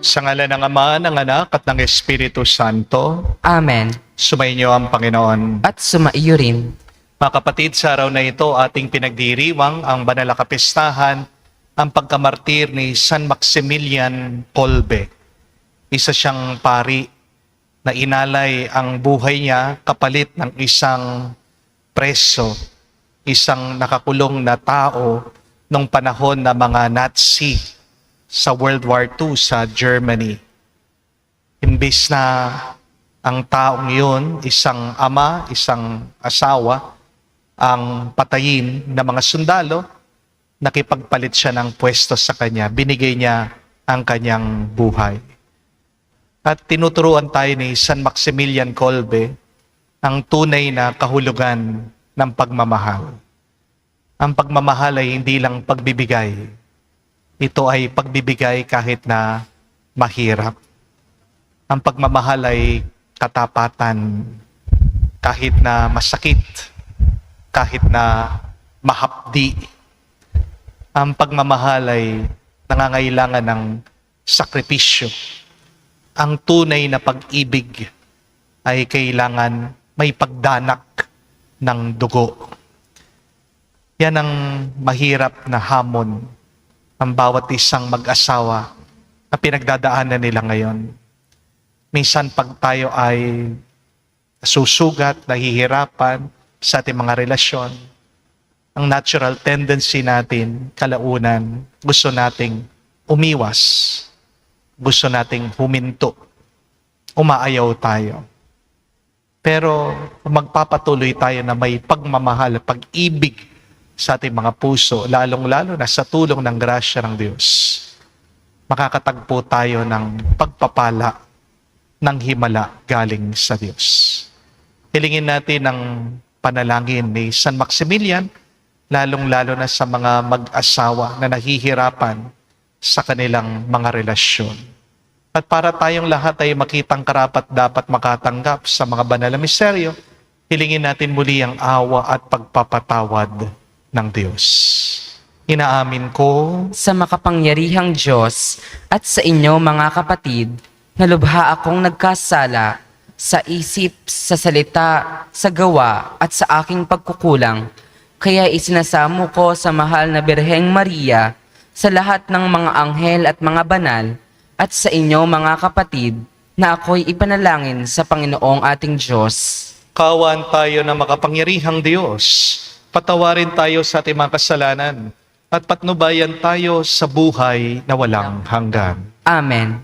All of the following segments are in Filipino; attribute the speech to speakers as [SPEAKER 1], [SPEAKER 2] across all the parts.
[SPEAKER 1] Sa ngalan ng Ama, ng Anak, at ng Espiritu Santo,
[SPEAKER 2] Amen.
[SPEAKER 1] sumainyo ang Panginoon.
[SPEAKER 2] At sumaiyo rin.
[SPEAKER 1] Mga kapatid, sa araw na ito, ating pinagdiriwang ang banal na kapistahan, ang pagkamartir ni San Maximilian Kolbe. Isa siyang pari na inalay ang buhay niya kapalit ng isang preso, isang nakakulong na tao nung panahon na mga Nazi sa World War II sa Germany. Imbis na ang taong yun, isang ama, isang asawa, ang patayin ng mga sundalo, nakipagpalit siya ng pwesto sa kanya, binigay niya ang kanyang buhay. At tinuturuan tayo ni San Maximilian Kolbe ang tunay na kahulugan ng pagmamahal. Ang pagmamahal ay hindi lang pagbibigay. Ito ay pagbibigay kahit na mahirap. Ang pagmamahal ay katapatan kahit na masakit, kahit na mahapdi. Ang pagmamahal ay nangangailangan ng sakripisyo. Ang tunay na pag-ibig ay kailangan may pagdanak ng dugo. Yan ang mahirap na hamon ang bawat isang mag-asawa na pinagdadaanan nila ngayon. Minsan pag tayo ay susugat, nahihirapan sa ating mga relasyon, ang natural tendency natin, kalaunan, gusto nating umiwas, gusto nating huminto, umaayaw tayo. Pero kung magpapatuloy tayo na may pagmamahal, pag-ibig sa ating mga puso, lalong-lalo na sa tulong ng grasya ng Diyos, makakatagpo tayo ng pagpapala ng himala galing sa Diyos. Hilingin natin ang panalangin ni San Maximilian, lalong-lalo na sa mga mag-asawa na nahihirapan sa kanilang mga relasyon. At para tayong lahat ay makitang karapat dapat makatanggap sa mga banal na misteryo, hilingin natin muli ang awa at pagpapatawad ng Diyos. Inaamin ko
[SPEAKER 2] Sa makapangyarihang Diyos at sa inyo mga kapatid, na lubha akong nagkasala sa isip, sa salita, sa gawa at sa aking pagkukulang. Kaya isinasamo ko sa mahal na Birheng Maria, sa lahat ng mga anghel at mga banal, at sa inyo mga kapatid, na ako'y ipanalangin sa Panginoong ating Diyos.
[SPEAKER 1] kawan tayo na makapangyarihang Diyos. Patawarin tayo sa ating mga kasalanan at patnubayan tayo sa buhay na walang hanggan.
[SPEAKER 2] Amen.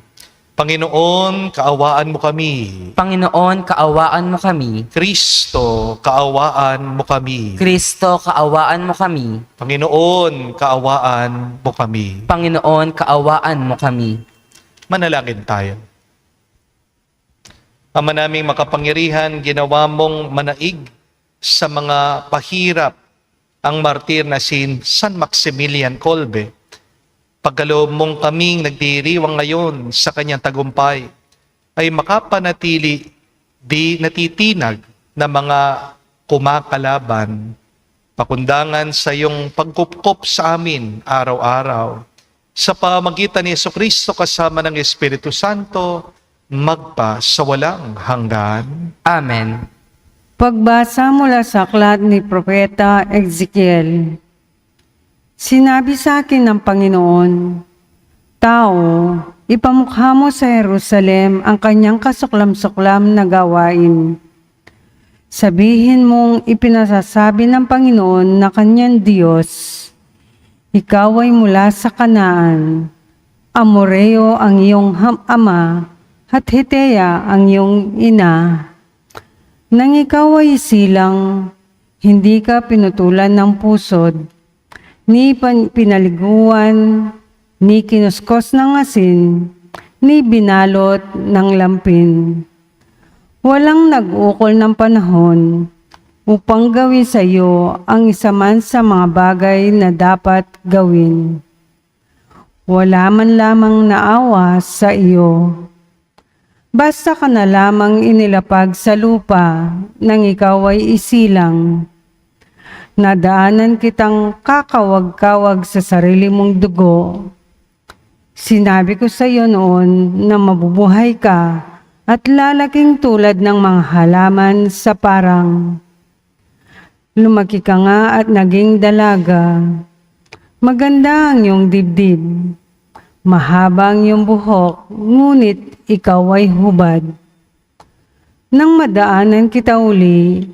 [SPEAKER 1] Panginoon, kaawaan mo kami.
[SPEAKER 2] Panginoon, kaawaan mo kami.
[SPEAKER 1] Kristo, kaawaan mo kami.
[SPEAKER 2] Kristo, kaawaan mo kami.
[SPEAKER 1] Panginoon, kaawaan mo kami.
[SPEAKER 2] Panginoon, kaawaan mo kami.
[SPEAKER 1] Manalangin tayo. Ama naming makapangyarihan, ginawa mong manaig sa mga pahirap ang martir na si San Maximilian Kolbe. Pagkaloob mong kaming nagdiriwang ngayon sa kanyang tagumpay, ay makapanatili di natitinag na mga kumakalaban, pakundangan sa iyong pagkupkop sa amin araw-araw. Sa pamagitan ni Jesucristo kasama ng Espiritu Santo, magpa sa walang hanggan.
[SPEAKER 2] Amen.
[SPEAKER 3] Pagbasa mula sa aklat ni Propeta Ezekiel. Sinabi sa akin ng Panginoon, "Tao, ipamukha mo sa Jerusalem ang kanyang kasuklam-suklam na gawain. Sabihin mong ipinasasabi ng Panginoon na kanyang Diyos, ikaw ay mula sa Kanaan, Amoreo ang iyong ama, at Hetea ang iyong ina. Nang ikaw ay silang, hindi ka pinutulan ng pusod, ni pinaliguan, ni kinuskos ng asin, ni binalot ng lampin. Walang nag-ukol ng panahon upang gawin sa iyo ang isa man sa mga bagay na dapat gawin. Wala man lamang naawa sa iyo. Basta ka na lamang inilapag sa lupa nang ikaw ay isilang. Nadaanan kitang kakawag-kawag sa sarili mong dugo. Sinabi ko sa iyo noon na mabubuhay ka at lalaking tulad ng mga halaman sa parang. Lumaki ka nga at naging dalaga. Maganda ang iyong dibdib. Mahaba ang iyong buhok, ngunit ikaw ay hubad. Nang madaanan kita uli,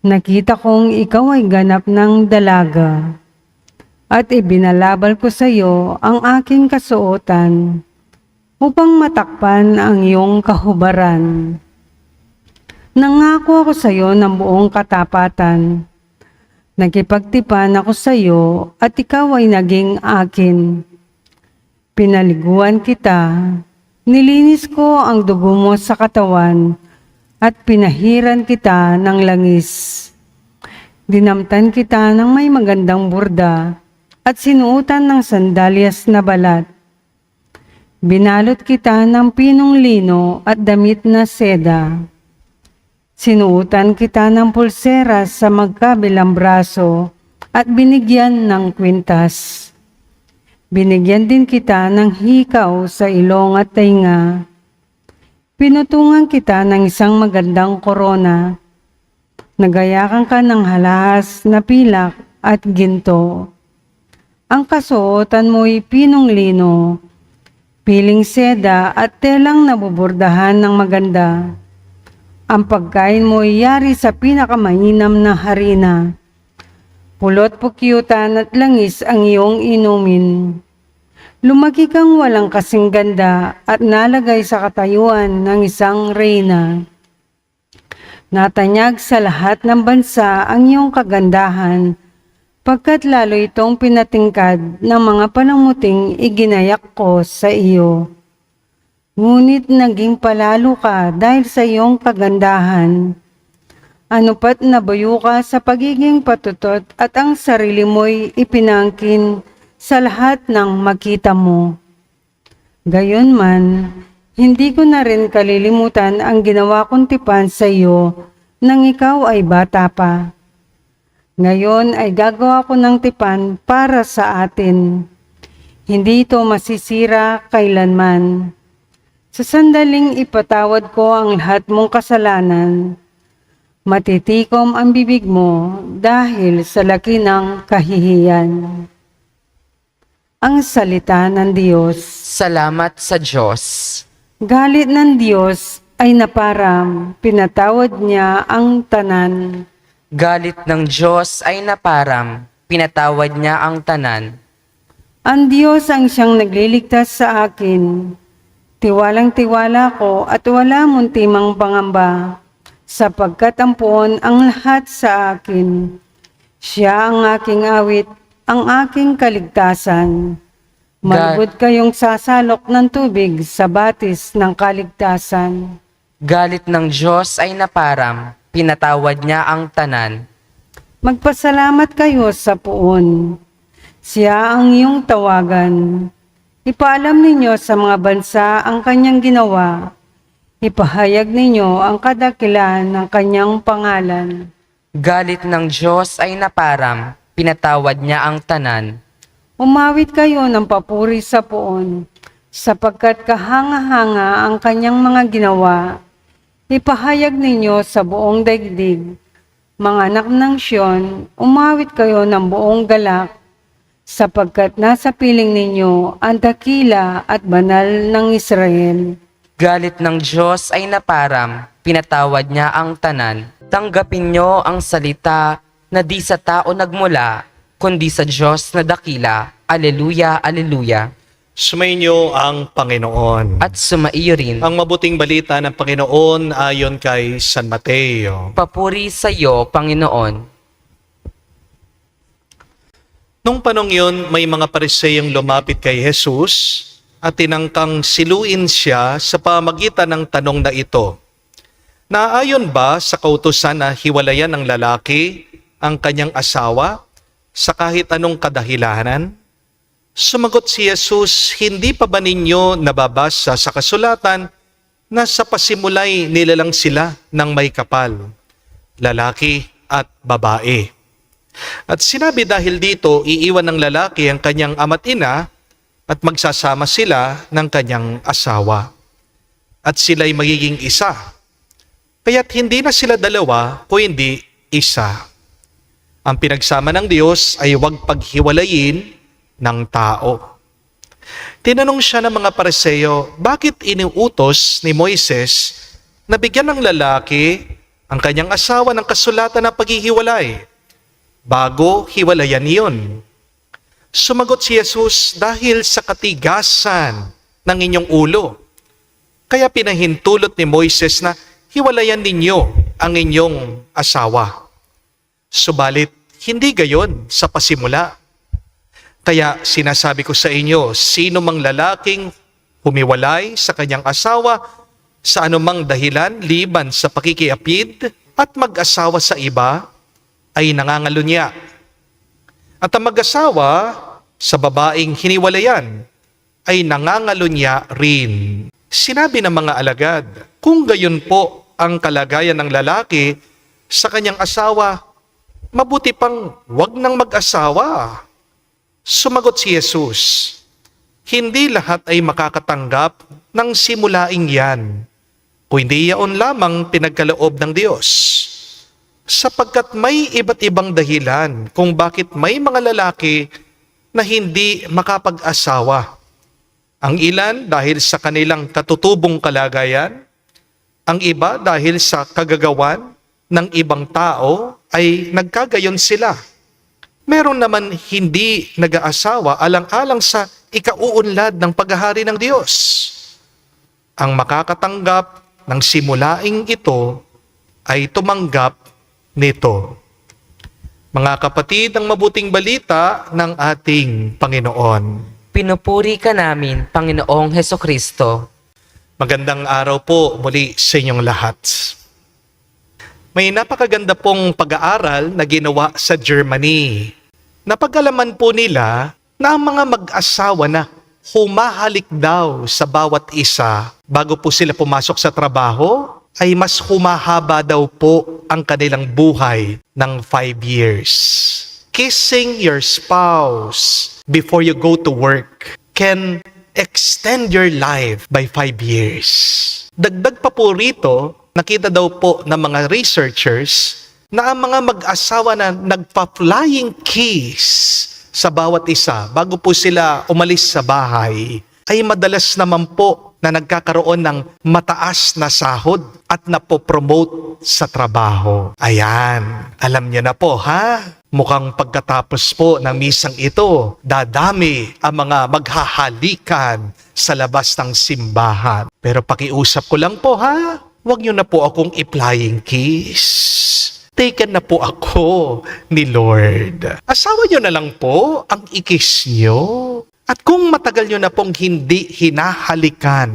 [SPEAKER 3] nakita kong ikaw ay ganap ng dalaga. At ibinalabal ko sa iyo ang aking kasuotan upang matakpan ang iyong kahubaran. Nangako ako sa iyo ng buong katapatan. Nakipagtipan ako sa iyo at ikaw ay naging akin. Pinaliguan kita, nilinis ko ang dugo mo sa katawan at pinahiran kita ng langis. Dinamtan kita ng may magandang burda at sinuotan ng sandalyas na balat. Binalot kita ng pinong lino at damit na seda. Sinuotan kita ng pulseras sa magkabilang braso at binigyan ng kwintas. Binigyan din kita ng hikaw sa ilong at tainga. Pinutungan kita ng isang magandang korona. Nagayakan ka ng halahas na pilak at ginto. Ang kasuotan mo'y pinong lino, piling seda at telang nabubordahan ng maganda. Ang pagkain mo'y yari sa pinakamainam na harina. Pulot pukyutan at langis ang iyong inumin. Lumaki kang walang kasing ganda at nalagay sa katayuan ng isang reyna. Natanyag sa lahat ng bansa ang iyong kagandahan, pagkat lalo itong pinatingkad ng mga panamuting iginayak ko sa iyo. Ngunit naging palalo ka dahil sa iyong kagandahan. Ano pat nabayo ka sa pagiging patutot at ang sarili mo'y ipinangkin sa lahat ng makita mo. Gayunman, hindi ko na rin kalilimutan ang ginawa kong tipan sa iyo nang ikaw ay bata pa. Ngayon ay gagawa ko ng tipan para sa atin. Hindi ito masisira kailanman. Sa sandaling ipatawad ko ang lahat mong kasalanan. Matitikom ang bibig mo dahil sa laki ng kahihiyan. Ang salita ng Diyos.
[SPEAKER 2] Salamat sa Diyos.
[SPEAKER 3] Galit ng Diyos ay naparam, pinatawad niya ang tanan.
[SPEAKER 2] Galit ng Diyos ay naparam, pinatawad niya ang tanan.
[SPEAKER 3] Ang Diyos ang siyang nagliligtas sa akin. Tiwalang-tiwala ko at wala muntimang pangamba, sapagkat ang puon ang lahat sa akin. Siya ang aking awit, ang aking kaligtasan. Malugod kayong sasalok ng tubig sa batis ng kaligtasan.
[SPEAKER 2] Galit ng Diyos ay naparam, pinatawad niya ang tanan.
[SPEAKER 3] Magpasalamat kayo sa puon. Siya ang iyong tawagan. Ipaalam ninyo sa mga bansa ang kanyang ginawa. Ipahayag ninyo ang kadakilaan ng kanyang pangalan.
[SPEAKER 2] Galit ng Diyos ay naparam, pinatawad niya ang tanan.
[SPEAKER 3] Umawit kayo ng papuri sa puon, sapagkat kahanga-hanga ang kanyang mga ginawa. Ipahayag ninyo sa buong daigdig. Mga anak ng Siyon, umawit kayo ng buong galak, sapagkat nasa piling ninyo ang dakila at banal ng Israel.
[SPEAKER 2] Galit ng Diyos ay naparam, pinatawad niya ang tanan. Tanggapin niyo ang salita na di sa tao nagmula, kundi sa Diyos na dakila. Aleluya, aleluya.
[SPEAKER 1] Sumainyo ang Panginoon.
[SPEAKER 2] At sumaiyo rin.
[SPEAKER 1] Ang mabuting balita ng Panginoon ayon kay San Mateo.
[SPEAKER 2] Papuri sa iyo, Panginoon.
[SPEAKER 1] Nung panong yun, may mga Pariseyong lumapit kay Jesus at tinangkang siluin siya sa pamagitan ng tanong na ito. Naayon ba sa kautusan na hiwalayan ng lalaki ang kanyang asawa sa kahit anong kadahilanan? Sumagot si Jesus, hindi pa ba ninyo nababasa sa kasulatan na sa pasimulay nilalang sila ng may kapal, lalaki at babae? At sinabi dahil dito, iiwan ng lalaki ang kanyang ama't ina at magsasama sila ng kanyang asawa. At sila'y magiging isa. Kaya't hindi na sila dalawa, kundi isa. Ang pinagsama ng Diyos ay huwag paghiwalayin ng tao. Tinanong siya ng mga Pariseo, bakit iniutos ni Moises na bigyan ng lalaki ang kanyang asawa ng kasulatan na paghihiwalay bago hiwalayan iyon? Sumagot si Jesus, dahil sa katigasan ng inyong ulo. Kaya pinahintulot ni Moises na hiwalayan ninyo ang inyong asawa. Subalit, hindi gayon sa pasimula. Kaya sinasabi ko sa inyo, sino mang lalaking humiwalay sa kanyang asawa sa anumang dahilan liban sa pakikiapid at mag-asawa sa iba, ay nangangalunya. At ang mag-asawa sa babaeng hiniwalayan ay nangangalunya rin. Sinabi ng mga alagad, kung gayon po ang kalagayan ng lalaki sa kanyang asawa, mabuti pang wag nang mag-asawa. Sumagot si Jesus, hindi lahat ay makakatanggap ng simulaing yan, kundi yaon lamang pinagkaloob ng Diyos. Sapagkat may iba't ibang dahilan kung bakit may mga lalaki na hindi makapag-asawa. Ang ilan dahil sa kanilang katutubong kalagayan, ang iba dahil sa kagagawan ng ibang tao ay nagkagayon sila. Meron naman hindi nag-aasawa alang-alang sa ikauunlad ng paghahari ng Diyos. Ang makakatanggap ng simulaing ito ay tumanggap nito. Mga kapatid, ang mabuting balita ng ating Panginoon.
[SPEAKER 2] Pinupuri ka namin, Panginoong Hesukristo.
[SPEAKER 1] Magandang araw po muli sa inyong lahat. May napakaganda pong pag-aaral na ginawa sa Germany. Napag-alaman po nila na ang mga mag-asawa na humahalik daw sa bawat isa bago po sila pumasok sa trabaho, ay mas humahaba daw po ang kanilang buhay ng 5 years. Kissing your spouse before you go to work can extend your life by 5 years. Dagdag pa po rito, nakita daw po ng mga researchers na ang mga mag-asawa na nagpa-flying kiss sa bawat isa bago po sila umalis sa bahay, ay madalas naman po na nagkakaroon ng mataas na sahod at napopromote sa trabaho. Ayan, alam niyo na po ha? Mukhang pagkatapos po ng misang ito, dadami ang mga maghahalikan sa labas ng simbahan. Pero pakiusap ko lang po ha, huwag niyo na po akong i-flying kiss. Taken na po ako ni Lord. Asawa niyo na lang po ang ikis niyo. At kung matagal nyo na pong hindi hinahalikan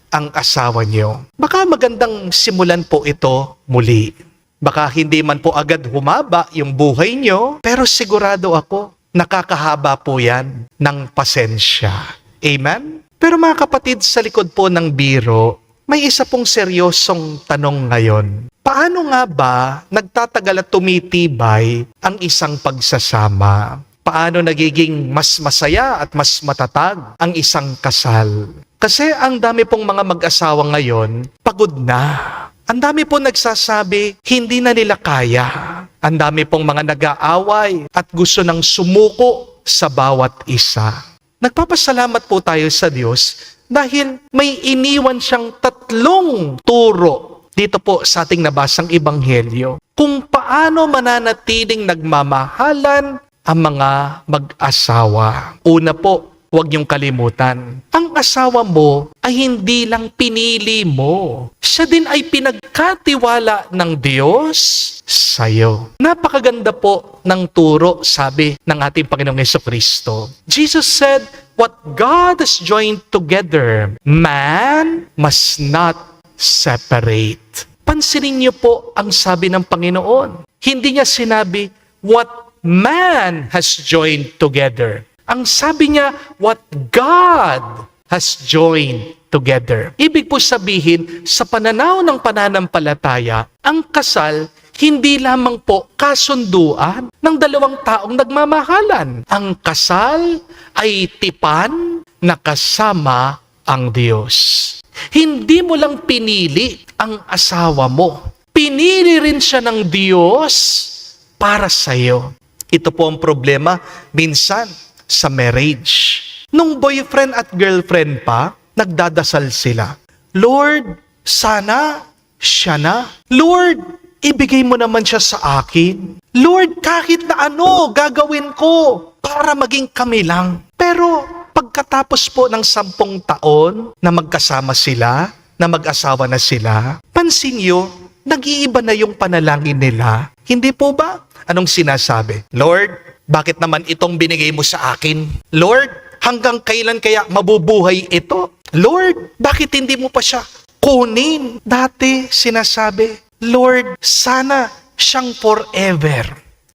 [SPEAKER 1] ang asawa nyo, baka magandang simulan po ito muli. Baka hindi man po agad humaba yung buhay nyo, pero sigurado ako, nakakahaba po yan ng pasensya. Amen? Pero mga kapatid, sa likod po ng biro, may isa pong seryosong tanong ngayon. Paano nga ba nagtatagal at tumitibay ang isang pagsasama? Paano nagiging mas masaya at mas matatag ang isang kasal? Kasi ang dami pong mga mag-asawa ngayon, pagod na. Ang dami pong nagsasabi, hindi na nila kaya. Ang dami pong mga nag-aaway at gusto nang sumuko sa bawat isa. Nagpapasalamat po tayo sa Diyos dahil may iniwan siyang 3 turo dito po sa ating nabasang ebanghelyo kung paano mananatiling nagmamahalan ang mga mag-asawa. Una po, huwag niyong kalimutan. Ang asawa mo ay hindi lang pinili mo. Siya din ay pinagkatiwala ng Diyos sa'yo. Napakaganda po ng turo, sabi ng ating Panginoong Hesukristo. Jesus said, what God has joined together, man must not separate. Pansinin niyo po ang sabi ng Panginoon. Hindi niya sinabi, what man has joined together. Ang sabi niya, what God has joined together. Ibig po sabihin, sa pananaw ng pananampalataya, ang kasal hindi lamang po kasunduan ng 2 taong nagmamahalan. Ang kasal ay tipan
[SPEAKER 4] na kasama ang Diyos. Hindi mo lang pinili ang asawa mo. Pinili rin siya ng Diyos para sa iyo. Ito po ang problema minsan sa marriage. Nung boyfriend at girlfriend pa, nagdadasal sila. Lord, sana siya na. Lord, ibigay mo naman siya sa akin. Lord, kahit na ano gagawin ko para maging kami lang. Pero pagkatapos po ng 10 taon na magkasama sila, na mag-asawa na sila, pansin nyo, nag-iiba na yung panalangin nila. Hindi po ba? Anong sinasabi? Lord, bakit naman itong binigay mo sa akin? Lord, hanggang kailan kaya mabubuhay ito? Lord, bakit hindi mo pa siya kunin? Dati sinasabi, Lord, sana siyang forever.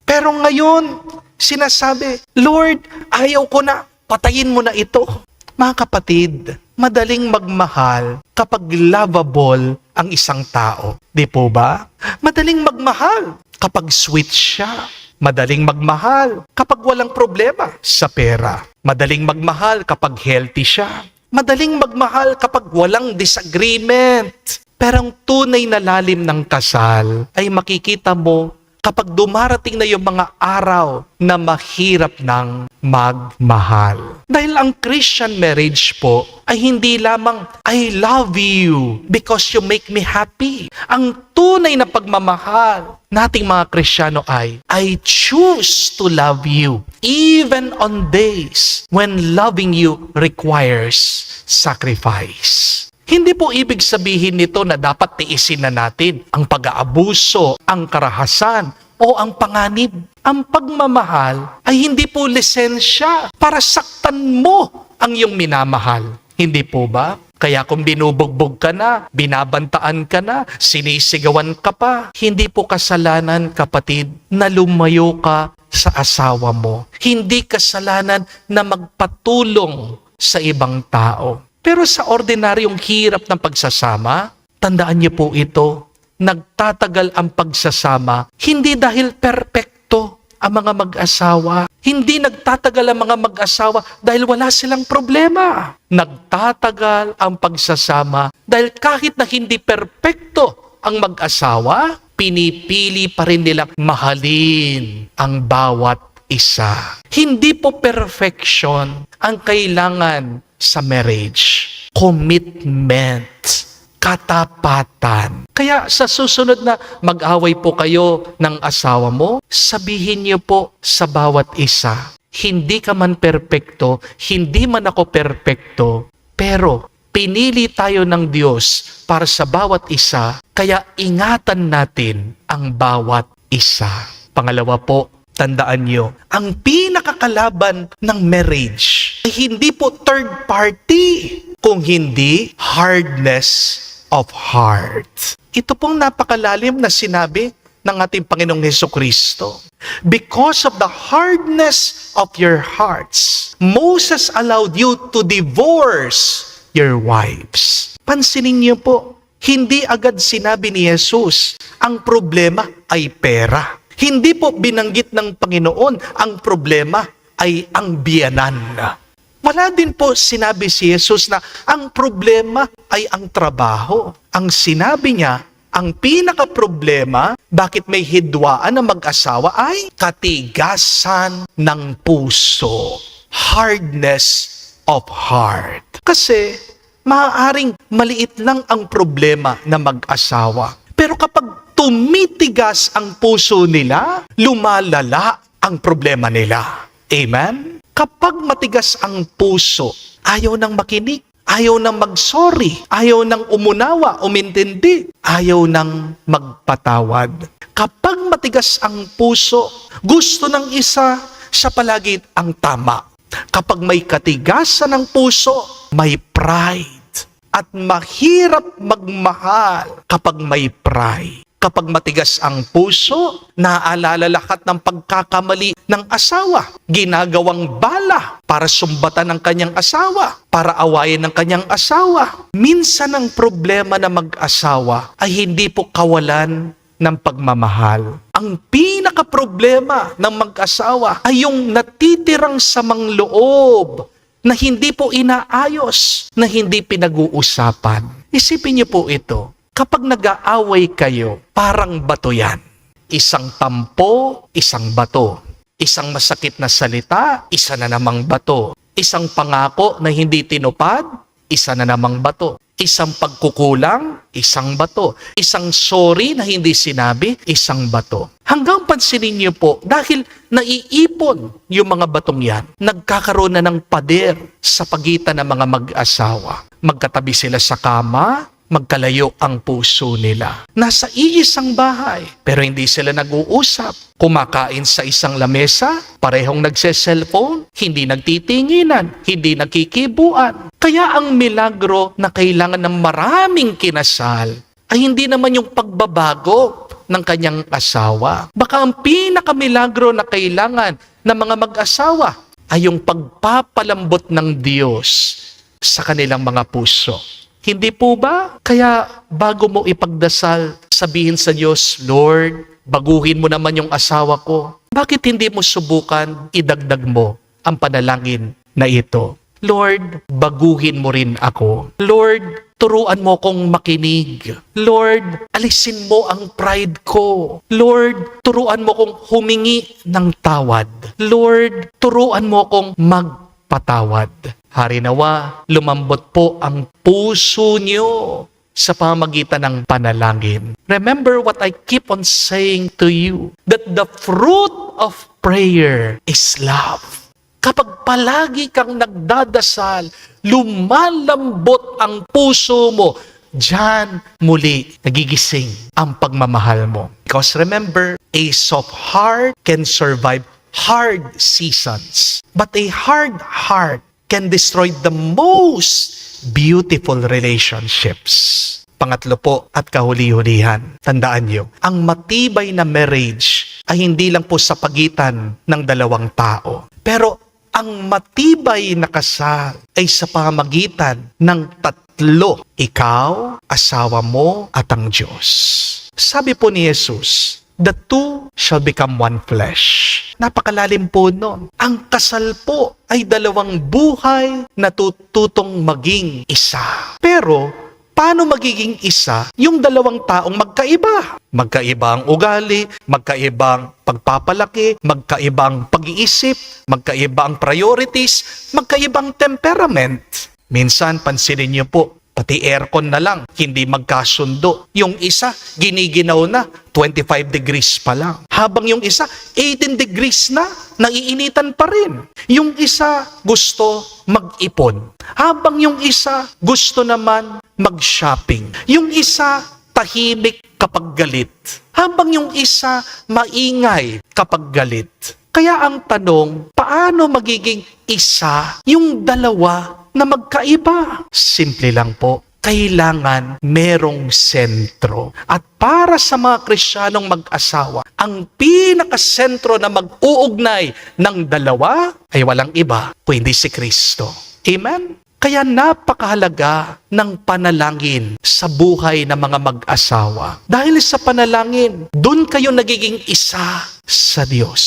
[SPEAKER 4] Pero ngayon, sinasabi, Lord, ayaw ko na, patayin mo na ito. Mga kapatid, madaling magmahal kapag lovable ang isang tao. Di po ba? Madaling magmahal kapag sweet siya. Madaling magmahal kapag walang problema sa pera. Madaling magmahal kapag healthy siya. Madaling magmahal kapag walang disagreement. Pero ang tunay na lalim ng kasal ay makikita mo kapag dumarating na yung mga araw na mahirap ng magmahal. Dahil ang Christian marriage po ay hindi lamang I love you because you make me happy. Ang tunay na pagmamahal nating mga Kristiyano ay I choose to love you even on days when loving you requires sacrifice. Hindi po ibig sabihin nito na dapat tiisin na natin ang pag-aabuso, ang karahasan, o ang panganib. Ang pagmamahal ay hindi po lisensya para saktan mo ang iyong minamahal. Hindi po ba? Kaya kung binubugbog ka na, binabantaan ka na, sinisigawan ka pa, hindi po kasalanan, kapatid, na lumayo ka sa asawa mo. Hindi kasalanan na magpatulong sa ibang tao. Pero sa ordinaryong hirap ng pagsasama, tandaan niyo po ito, nagtatagal ang pagsasama, hindi dahil perpekto ang mga mag-asawa. Hindi nagtatagal ang mga mag-asawa dahil wala silang problema. Nagtatagal ang pagsasama dahil kahit na hindi perpekto ang mag-asawa, pinipili pa rin nilang mahalin ang bawat isa. Hindi po perfection ang kailangan sa marriage. Commitment. Katapatan. Kaya sa susunod na mag-away po kayo ng asawa mo, sabihin niyo po sa bawat isa, hindi ka man perpekto, hindi man ako perpekto, pero pinili tayo ng Diyos para sa bawat isa, kaya ingatan natin ang bawat isa. Pangalawa po, tandaan niyo, ang pinakakalaban ng marriage ay hindi po third party, kung hindi hardness of heart. Ito pong napakalalim na sinabi ng ating Panginoong Hesukristo. Because of the hardness of your hearts, Moses allowed you to divorce your wives. Pansinin niyo po, hindi agad sinabi ni Jesus, ang problema ay pera. Hindi po binanggit ng Panginoon, ang problema ay ang biyanan. Wala din po sinabi si Jesus na ang problema ay ang trabaho. Ang sinabi niya, ang pinaka-problema, bakit may hidwaan na mag-asawa ay katigasan ng puso. Hardness of heart. Kasi maaaring maliit lang ang problema na mag-asawa. Pero kapag tumitigas ang puso nila, lumalala ang problema nila. Amen? Kapag matigas ang puso, ayaw nang makinig, ayaw nang mag-sorry, ayaw nang umunawa, umintindi, ayaw nang magpatawad. Kapag matigas ang puso, gusto ng isa, siya palagi ang tama. Kapag may katigasan ng puso, may pride. At mahirap magmahal kapag may pride. Kapag matigas ang puso, naaalala lahat ng pagkakamali ng asawa. Ginagawang bala para sumbatan ng kanyang asawa, para awayin ng kanyang asawa. Minsan ang problema ng mag-asawa ay hindi po kawalan ng pagmamahal. Ang pinaka-problema ng mag-asawa ay yung natitirang samang loob na hindi po inaayos, na hindi pinag-uusapan. Isipin niyo po ito, kapag nag-aaway kayo, parang bato yan. Isang tampo, isang bato. Isang masakit na salita, isa na namang bato. Isang pangako na hindi tinupad, isa na namang bato. Isang pagkukulang, isang bato. Isang sorry na hindi sinabi, isang bato. Hanggang pansinin niyo po, dahil naiipon yung mga batong yan, nagkakaroon na ng pader sa pagitan ng mga mag-asawa. Magkatabi sila sa kama, magkalayo ang puso nila. Nasa iisang bahay, pero hindi sila nag-uusap. Kumakain sa isang lamesa, parehong nagse-cellphone, hindi nagtitinginan, hindi nagkikibuan. Kaya ang milagro na kailangan ng maraming kinasal ay hindi naman yung pagbabago ng kanyang asawa. Baka ang pinakamilagro na kailangan ng mga mag-asawa ay yung pagpapalambot ng Diyos sa kanilang mga puso. Hindi po ba? Kaya bago mo ipagdasal, sabihin sa Diyos, Lord, baguhin mo naman yung asawa ko. Bakit hindi mo subukan, idagdag mo ang panalangin na ito? Lord, baguhin mo rin ako. Lord, turuan mo kong makinig. Lord, alisin mo ang pride ko. Lord, turuan mo kong humingi ng tawad. Lord, turuan mo kong magpatawad. Harinawa, lumambot po ang puso niyo sa pamamagitan ng panalangin. Remember what I keep on saying to you, that the fruit of prayer is love. Kapag palagi kang nagdadasal, lumalambot ang puso mo, diyan muli nagigising ang pagmamahal mo. Because remember, a soft heart can survive hard seasons, but a hard heart can destroy the most beautiful relationships. Pangatlo po at kahuli-hulihan, tandaan niyo, ang matibay na marriage ay hindi lang po sa pagitan ng dalawang tao. Pero ang matibay na kasal ay sa pamamagitan ng tatlo. Ikaw, asawa mo, at ang Diyos. Sabi po ni Jesus, the two shall become one flesh. Napakalalim po nun. Ang kasal po ay dalawang buhay na tututong maging isa. Pero, paano magiging isa yung dalawang taong magkaiba? Magkaiba ang ugali, magkaibang pagpapalaki, magkaibang pag-iisip, magkaiba ang priorities, magkaibang temperament. Minsan, pansinin niyo po, pati aircon na lang, hindi magkasundo. Yung isa, giniginaw na, 25 degrees pa lang. Habang yung isa, 18 degrees na, naiinitan pa rin. Yung isa, gusto mag-ipon. Habang yung isa, gusto naman mag-shopping. Yung isa, tahimik kapag galit. Habang yung isa, maingay kapag galit. Kaya ang tanong, paano magiging isa yung dalawa na magkaiba? Simple lang po, kailangan merong sentro. At para sa mga Kristiyanong mag-asawa, ang pinakasentro na mag-uugnay ng dalawa ay walang iba kundi si Kristo. Amen? Kaya napakahalaga ng panalangin sa buhay ng mga mag-asawa. Dahil sa panalangin, doon kayo nagiging isa sa Diyos.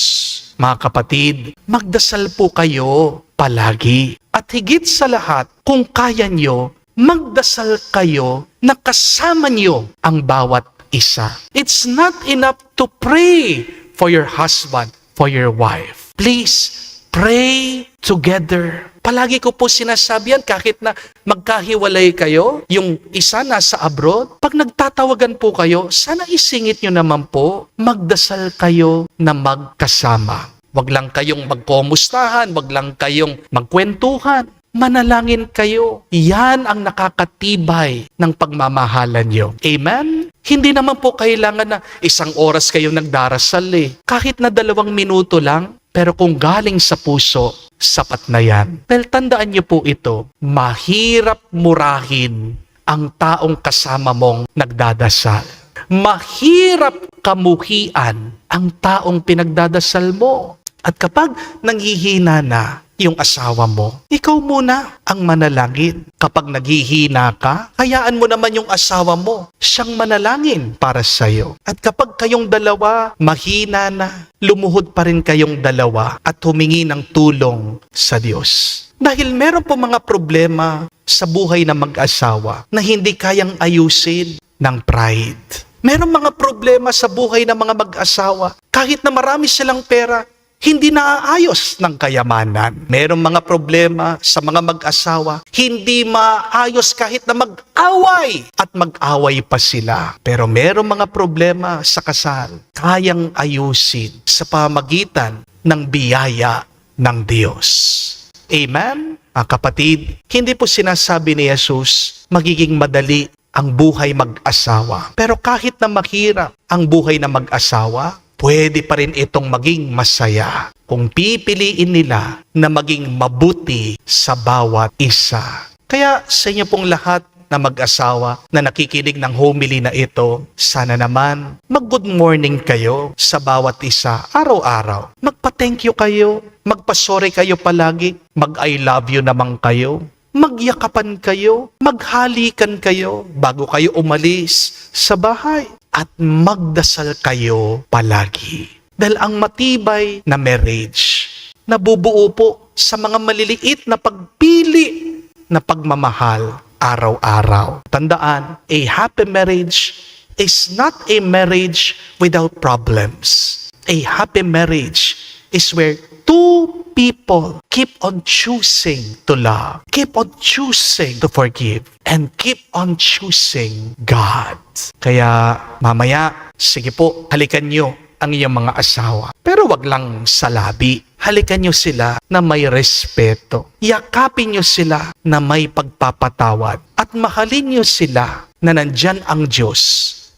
[SPEAKER 4] Mga kapatid, magdasal po kayo palagi. At higit sa lahat, kung kaya nyo, magdasal kayo na kasama nyo ang bawat isa. It's not enough to pray for your husband, for your wife. Please, pray together. Palagi ko po sinasabi yan, kahit na magkahiwalay kayo, yung isa nasa abroad, pag nagtatawagan po kayo, sana isingit nyo naman po, magdasal kayo na magkasama. Wag lang kayong magkomustahan, wag lang kayong magkwentuhan. Manalangin kayo. Yan ang nakakatibay ng pagmamahalan nyo. Amen? Hindi naman po kailangan na 1 oras kayong nagdarasal eh. Kahit na 2 minuto lang, pero kung galing sa puso, sapat na yan. Dahil tandaan niyo po ito, mahirap murahin ang taong kasama mong nagdadasal. Mahirap kamuhian ang taong pinagdadasal mo. At kapag nanghihina na yung asawa mo, ikaw muna ang manalangin. Kapag naghihina ka, hayaan mo naman yung asawa mo siyang manalangin para sa'yo. At kapag kayong dalawa mahina na, lumuhod pa rin kayong dalawa at humingi ng tulong sa Diyos. Dahil meron po mga problema sa buhay ng mag-asawa na hindi kayang ayusin ng pride. Meron mga problema sa buhay ng mga mag-asawa kahit na marami silang pera, hindi naaayos ng kayamanan. Merong mga problema sa mga mag-asawa, hindi maayos kahit na mag-away at mag-away pa sila. Pero merong mga problema sa kasal, kayang ayusin sa pamagitan ng biyaya ng Diyos. Amen? Mga kapatid, hindi po sinasabi ni Jesus magiging madali ang buhay mag-asawa. Pero kahit na mahirap ang buhay na mag-asawa, pwede pa rin itong maging masaya kung pipiliin nila na maging mabuti sa bawat isa. Kaya sa inyo pong lahat na mag-asawa na nakikinig ng homily na ito, sana naman mag-good morning kayo sa bawat isa araw-araw. Magpa-thank you kayo, magpa-sorry kayo palagi, mag-I love you naman kayo, magyakapan kayo, maghalikan kayo bago kayo umalis sa bahay. At magdasal kayo palagi. Dahil ang matibay na marriage, nabubuo po sa mga maliliit na pagpili na pagmamahal araw-araw. Tandaan, a happy marriage is not a marriage without problems. A happy marriage is where two people keep on choosing to love, keep on choosing to forgive, and keep on choosing God. Kaya mamaya, sige po, halikan nyo ang iyong mga asawa. Pero wag lang sa labi. Halikan nyo sila na may respeto. Yakapin nyo sila na may pagpapatawad. At mahalin nyo sila na nandyan ang Diyos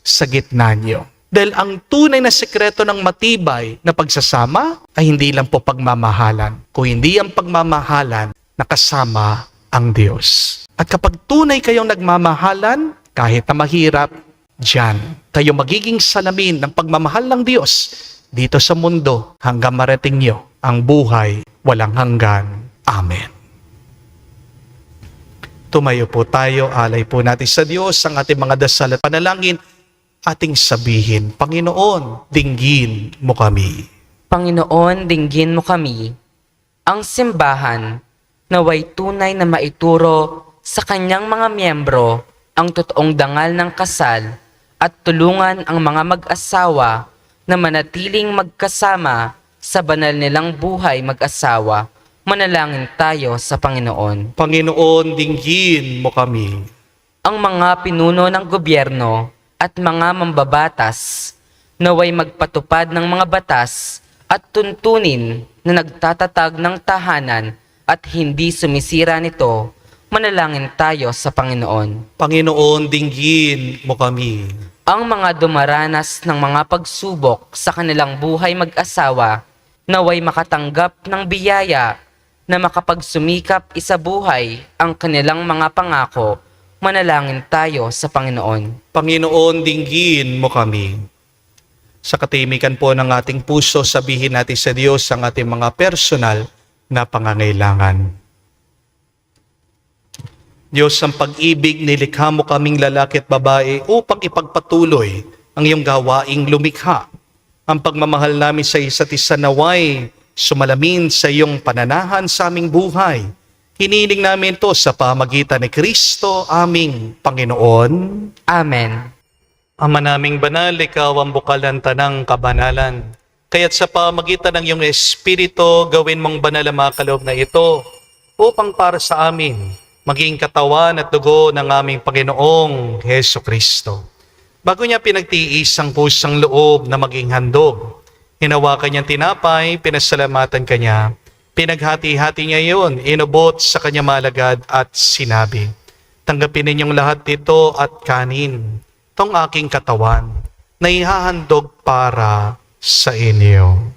[SPEAKER 4] sa gitna nyo. Dahil ang tunay na sekreto ng matibay na pagsasama ay hindi lang po pagmamahalan. Kung hindi ang pagmamahalan, nakasama ang Diyos. At kapag tunay kayong nagmamahalan, kahit na mahirap, diyan kayo magiging salamin ng pagmamahal ng Diyos dito sa mundo hanggang marating nyo ang buhay walang hanggan. Amen. Tumayo po tayo, alay po natin sa Diyos ang ating mga dasal at panalangin. Ating sabihin, Panginoon, dinggin mo kami.
[SPEAKER 2] Panginoon, dinggin mo kami. Ang simbahan naway tunay na maituro sa kanyang mga miyembro ang totoong dangal ng kasal at tulungan ang mga mag-asawa na manatiling magkasama sa banal nilang buhay mag-asawa. Manalangin tayo sa Panginoon.
[SPEAKER 4] Panginoon, dinggin mo kami.
[SPEAKER 2] Ang mga pinuno ng gobyerno at mga mambabatas naway magpatupad ng mga batas at tuntunin na nagtatatag ng tahanan at hindi sumisira nito. Manalangin tayo sa Panginoon.
[SPEAKER 4] Panginoon, dinggin mo kami.
[SPEAKER 2] Ang mga dumaranas ng mga pagsubok sa kanilang buhay mag-asawa naway makatanggap ng biyaya na makapagsumikap isabuhay ang kanilang mga pangako. Manalangin tayo sa Panginoon.
[SPEAKER 4] Panginoon, dinggin mo kami. Sa katimikan po ng ating puso, sabihin natin sa Diyos ang ating mga personal na pangangailangan. Diyos, ang pag-ibig, nilikha mo kaming lalaki at babae upang ipagpatuloy ang iyong gawaing lumikha. Ang pagmamahal namin sa isa't isa naway sumalamin sa iyong pananahan sa aming buhay. Hiniling namin ito sa pamagitan ni Kristo, aming Panginoon.
[SPEAKER 2] Amen.
[SPEAKER 1] Ama naming banal, ikaw ang bukal ng tanang kabanalan. Kaya't sa pamagitan ng iyong Espiritu, gawin mong banal ang mga kaloob na ito upang para sa amin maging katawan at dugo ng aming Panginoong Heso Kristo. Bago niya pinagtiis ang pusang loob na maging handog, hinawakan niyang tinapay, pinasalamatan kanya, pinaghati-hati niya iyon, inubot sa kanya malagad at sinabi, tanggapin ninyong lahat ito at kanin, tong aking katawan, na ihahandog para sa inyo.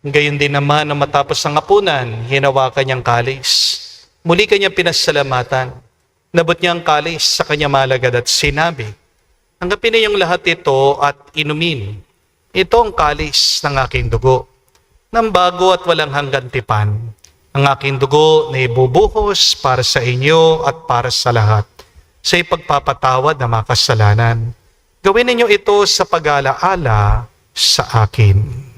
[SPEAKER 1] Gayon din naman na matapos ang hapunan, hinawakan niyang kalis. Muli kanyang pinasalamatan. Nabot niya ang kalis sa kanya malagad at sinabi, tanggapin ninyong lahat ito at inumin. Ito ang kalis ng aking dugo, ng bago at walang hanggan tipan. Ang aking dugo na ibubuhos para sa inyo at para sa lahat. sa ipagpapatawad ng mga kasalanan. Gawin ninyo ito sa pag-alaala sa akin.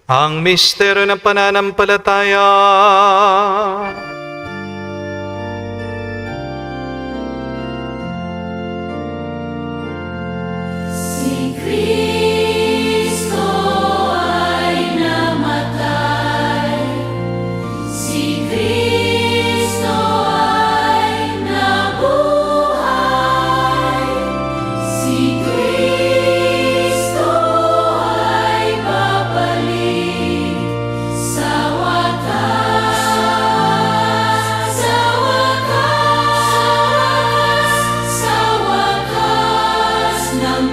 [SPEAKER 1] Ang misteryo ng pananampalataya.
[SPEAKER 5] Si Kristo ay namatay, si Kristo ay nabuhay, si Kristo ay babalik sa wakas, sa wakas, sa wakas ng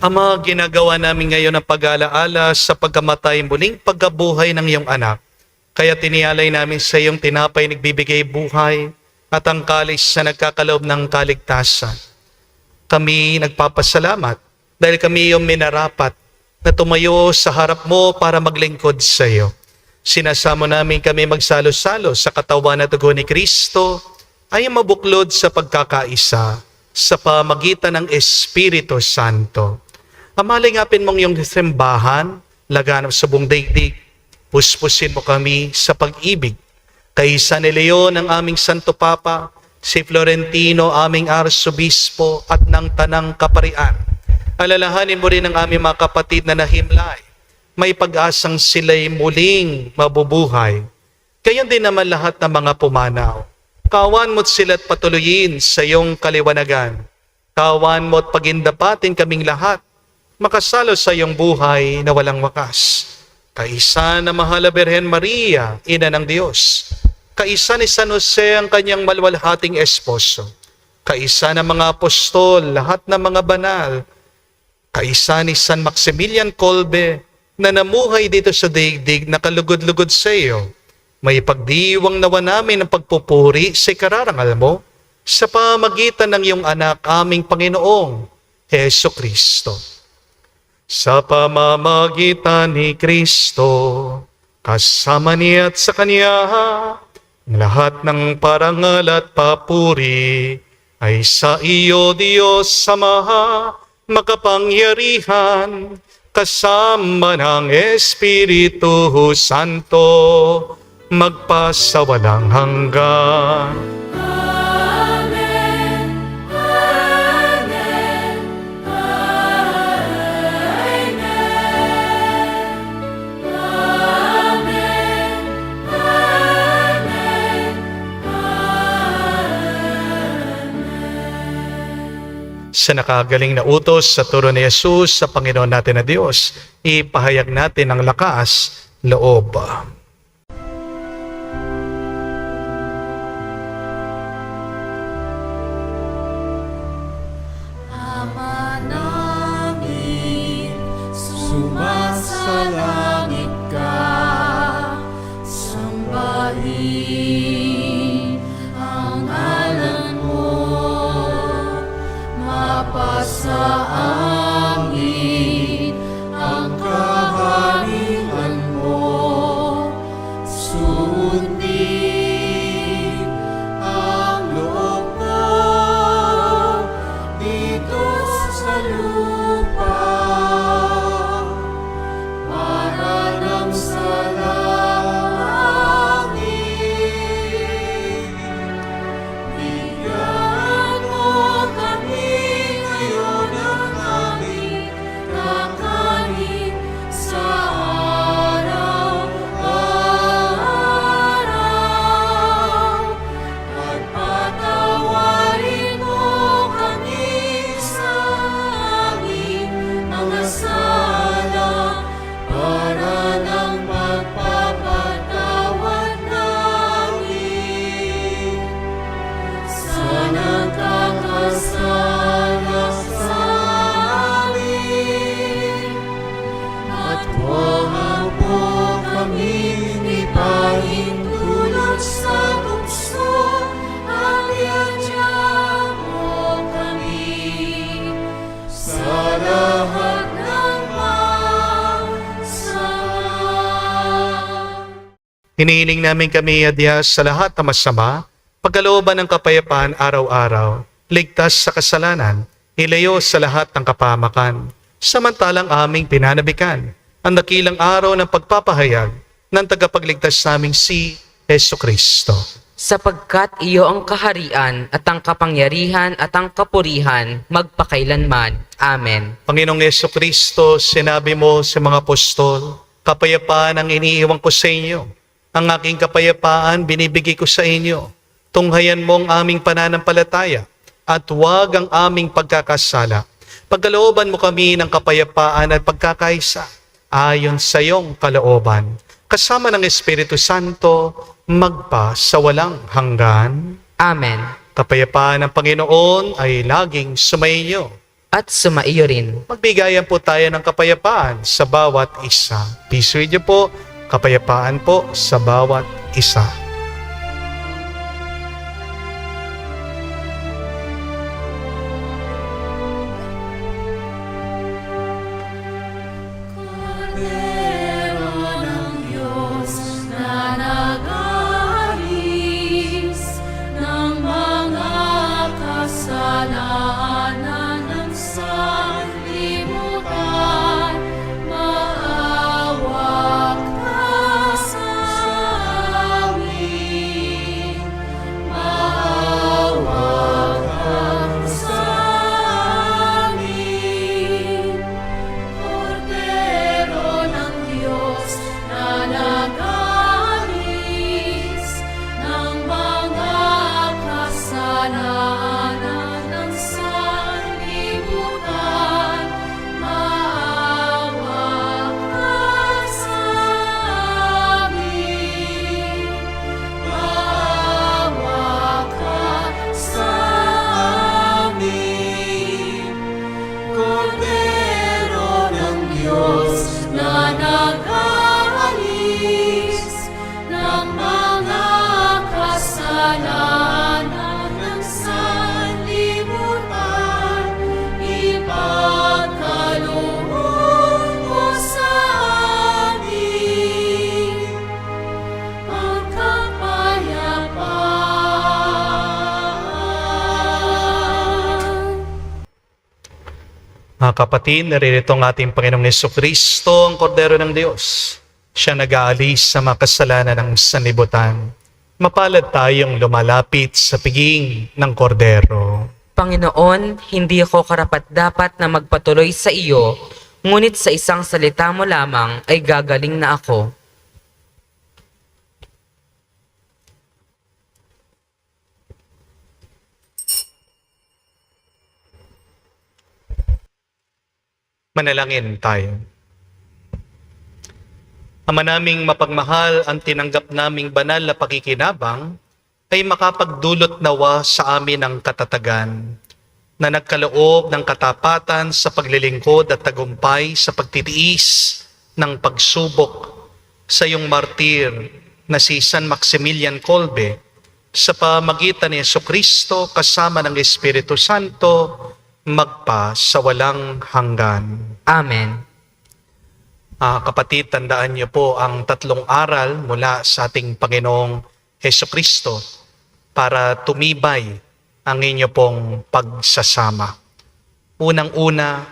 [SPEAKER 1] Ama, ginagawa namin ngayon ang pag-alaala sa pagkamatay muling pagkabuhay ng iyong anak. Kaya tinialay namin sa iyong tinapay nagbibigay buhay at ang kalis na nagkakaloob ng kaligtasan. Kami nagpapasalamat dahil kami iyong minarapat na tumayo sa harap mo para maglingkod sa iyo. Sinasamo namin kami magsalo-salo sa katawan at dugo ni Kristo ay mabuklod sa pagkakaisa sa pamagitan ng Espiritu Santo. Amalingapin mong iyong simbahan, laganap sa buong daigdig. Puspusin mo kami sa pag-ibig. Kay San Leon ang aming Santo Papa, si Florentino aming Arsobispo at ng Tanang Kaparian. Alalahanin mo rin ang aming mga kapatid na nahimlay. May pag-asang sila'y muling mabubuhay. Gayon din naman lahat ng mga pumanaw. Kawan mo't sila't patuloyin sa iyong kaliwanagan. Kawan mo't pagindapatin kaming lahat, makasalo sa iyong buhay na walang wakas. Kaisa na mahal na Birhen Maria, Ina ng Diyos. Kaisa ni San Jose ang kanyang malwalhating esposo. Kaisa ng mga apostol, lahat ng mga banal. Kaisa ni San Maximilian Kolbe na namuhay dito sa daigdig na kalugod-lugod sa iyo. May pagdiwang nawa namin ang pagpupuri sa ikararangal mo sa pamagitan ng iyong anak aming Panginoong Heso Kristo. Sa pamamagitan ni Kristo, kasama niya at sa Kanya, ang lahat ng parangal at papuri ay sa iyo, Diyos Ama, makapangyarihan, kasama ng Espiritu Santo, magpasawalang hanggan.
[SPEAKER 5] Amen, Amen, Amen, Amen, Amen.
[SPEAKER 1] Sa nakagaling na utos sa turo ni Jesus sa Panginoon natin na Diyos, ipahayag natin ang lakas, loob.
[SPEAKER 5] Ama namin, sumasalangit ka, sambahin ang ngalan mo, mapasa amin ang kaharian mo, sundin ang loob mo dito sa lupa para lang sa langit. Bigyan mo kami ngayon ng
[SPEAKER 1] Hinihiling namin kami, Diyos, sa lahat na masama, pagkalooban ng kapayapaan araw-araw, ligtas sa kasalanan, ilayo sa lahat ng kapamakan, samantalang aming pinanabikan ang dakilang araw ng pagpapahayag ng tagapagligtas naming si Jesucristo.
[SPEAKER 2] Sapagkat iyo ang kaharian at ang kapangyarihan at ang kapurihan magpakailanman. Amen.
[SPEAKER 1] Panginoong Jesucristo, sinabi mo sa mga apostol, kapayapaan ang iniiwan ko sa inyo. Ang aking kapayapaan binibigay ko sa inyo. Tunghayan mo ang aming pananampalataya at huwag ang aming pagkakasala. Pagkalooban mo kami ng kapayapaan at pagkakaisa ayon sa iyong kalooban. Kasama ng Espiritu Santo, magpa sa walang hanggan.
[SPEAKER 2] Amen.
[SPEAKER 1] Kapayapaan ng Panginoon ay laging sumainyo.
[SPEAKER 2] At sumaiyo rin.
[SPEAKER 1] Magbigayan po tayo ng kapayapaan sa bawat isa. Peace with you po, kapayapaan po sa bawat isa.
[SPEAKER 5] Kordero ng Diyos na nag-aalis ng mga kasalanan ng sanlibutan, maawa ka sa amin. Maawa ka sa amin. Kordero ng Diyos na nag-aalis ng mga kasalanan ng sanlibutan, maawa ka sa amin. Maawa ka sa amin. Kordero ng Diyos na nag-aalis ng mga kasalanan ng sanlibutan, ipagkaloob mo sa amin ang kapayapaan.
[SPEAKER 1] Mga kapatid, naririto ang ating Panginoong Jesucristo, ang Kordero ng Diyos. Siya nag-aalis sa mga kasalanan ng sanlibutan. Mapalad tayong lumalapit sa piging ng Kordero.
[SPEAKER 2] Panginoon, hindi ako karapat-dapat na magpatuloy sa iyo, ngunit sa isang salita mo lamang ay gagaling na ako.
[SPEAKER 1] Manalangin tayo. Ama naming mapagmahal, ang tinanggap naming banal na pakikinabang ay makapagdulot nawa sa amin ng katatagan na nagkaloob ng katapatan sa paglilingkod at tagumpay sa pagtitiis ng pagsubok sa iyong martir na si San Maximilian Kolbe sa pamagitan ni Jesucristo kasama ng Espiritu Santo magpa sa walang hanggan.
[SPEAKER 2] Amen.
[SPEAKER 1] Kapatid, tandaan niyo po ang tatlong aral mula sa ating Panginoong Jesucristo para tumibay ang inyo pong pagsasama. Unang-una,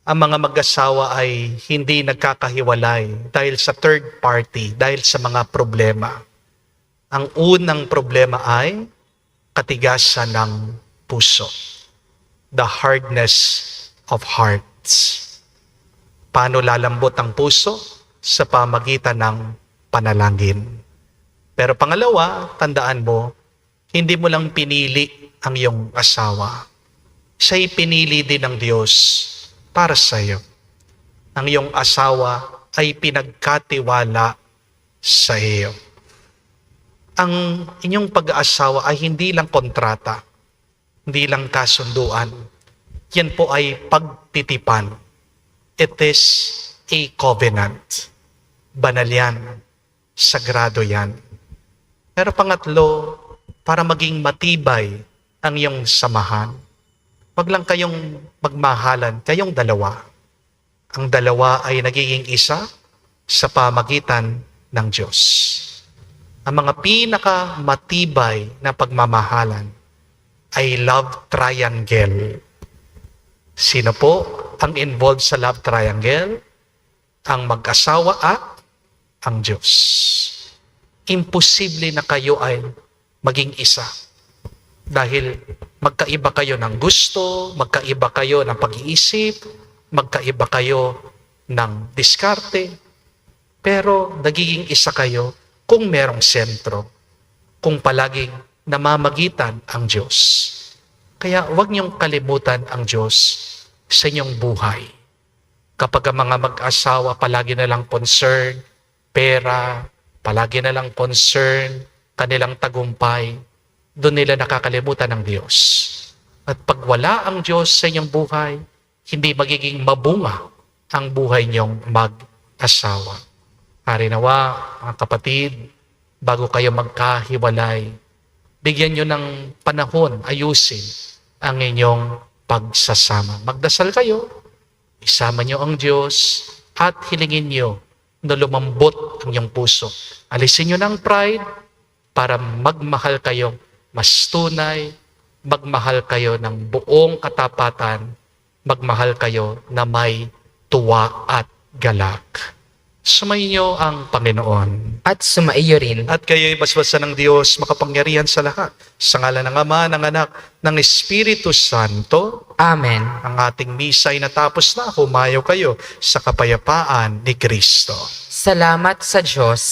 [SPEAKER 1] ang mga mag-asawa ay hindi nagkakahiwalay dahil sa third party, dahil sa mga problema. Ang unang problema ay katigasan ng puso. The hardness of hearts. Paano lalambot ang puso? Sa pamagitan ng panalangin. Pero pangalawa, tandaan mo, hindi mo lang pinili ang iyong asawa. Siya'y pinili din ng Diyos para sa iyo. Ang iyong asawa ay pinagkatiwala sa iyo. Ang inyong pag-aasawa ay hindi lang kontrata, hindi lang kasunduan. Yan po ay pagtitipan. It is a covenant. Banal yan. Sagrado yan. Pero pangatlo, para maging matibay ang iyong samahan, wag lang kayong magmahalan, kayong dalawa. Ang dalawa ay nagiging isa sa pamagitan ng Diyos.
[SPEAKER 4] ang mga pinakamatibay na pagmamahalan ay love triangle. Sino po ang involved sa love triangle? Ang mag-asawa at ang Diyos. Imposible na kayo ay maging isa. Dahil magkaiba kayo ng gusto, magkaiba kayo ng pag-iisip, magkaiba kayo ng diskarte, pero nagiging isa kayo kung merong sentro, kung palaging namamagitan ang Diyos. Kaya huwag niyong kalimutan ang Diyos sa inyong buhay. Kapag ang mga mag-asawa palagi na lang concern, pera, palagi na lang concern, kanilang tagumpay, doon nila nakakalimutan ng Diyos. At pag wala ang Diyos sa inyong buhay, hindi magiging mabunga ang buhay niyong mag-asawa. Harinawa, mga kapatid, bago kayo magkahiwalay, bigyan niyo ng panahon, ayusin ang inyong pagsasama. Magdasal kayo, isama niyo ang Diyos, at hilingin niyo na lumambot ang iyong puso. Alisin niyo ng pride para magmahal kayong mas tunay, magmahal kayo ng buong katapatan, magmahal kayo na may tuwa at galak. Sumainyo ang Panginoon.
[SPEAKER 2] At sumaiyo rin.
[SPEAKER 1] At kayo'y basbasan ng Diyos, makapangyarihan sa lahat. Sa ngalan ng Ama, ng Anak, ng Espiritu Santo,
[SPEAKER 2] Amen.
[SPEAKER 1] ang ating misa ay natapos na. Humayo kayo sa kapayapaan ni Kristo.
[SPEAKER 2] Salamat sa Diyos.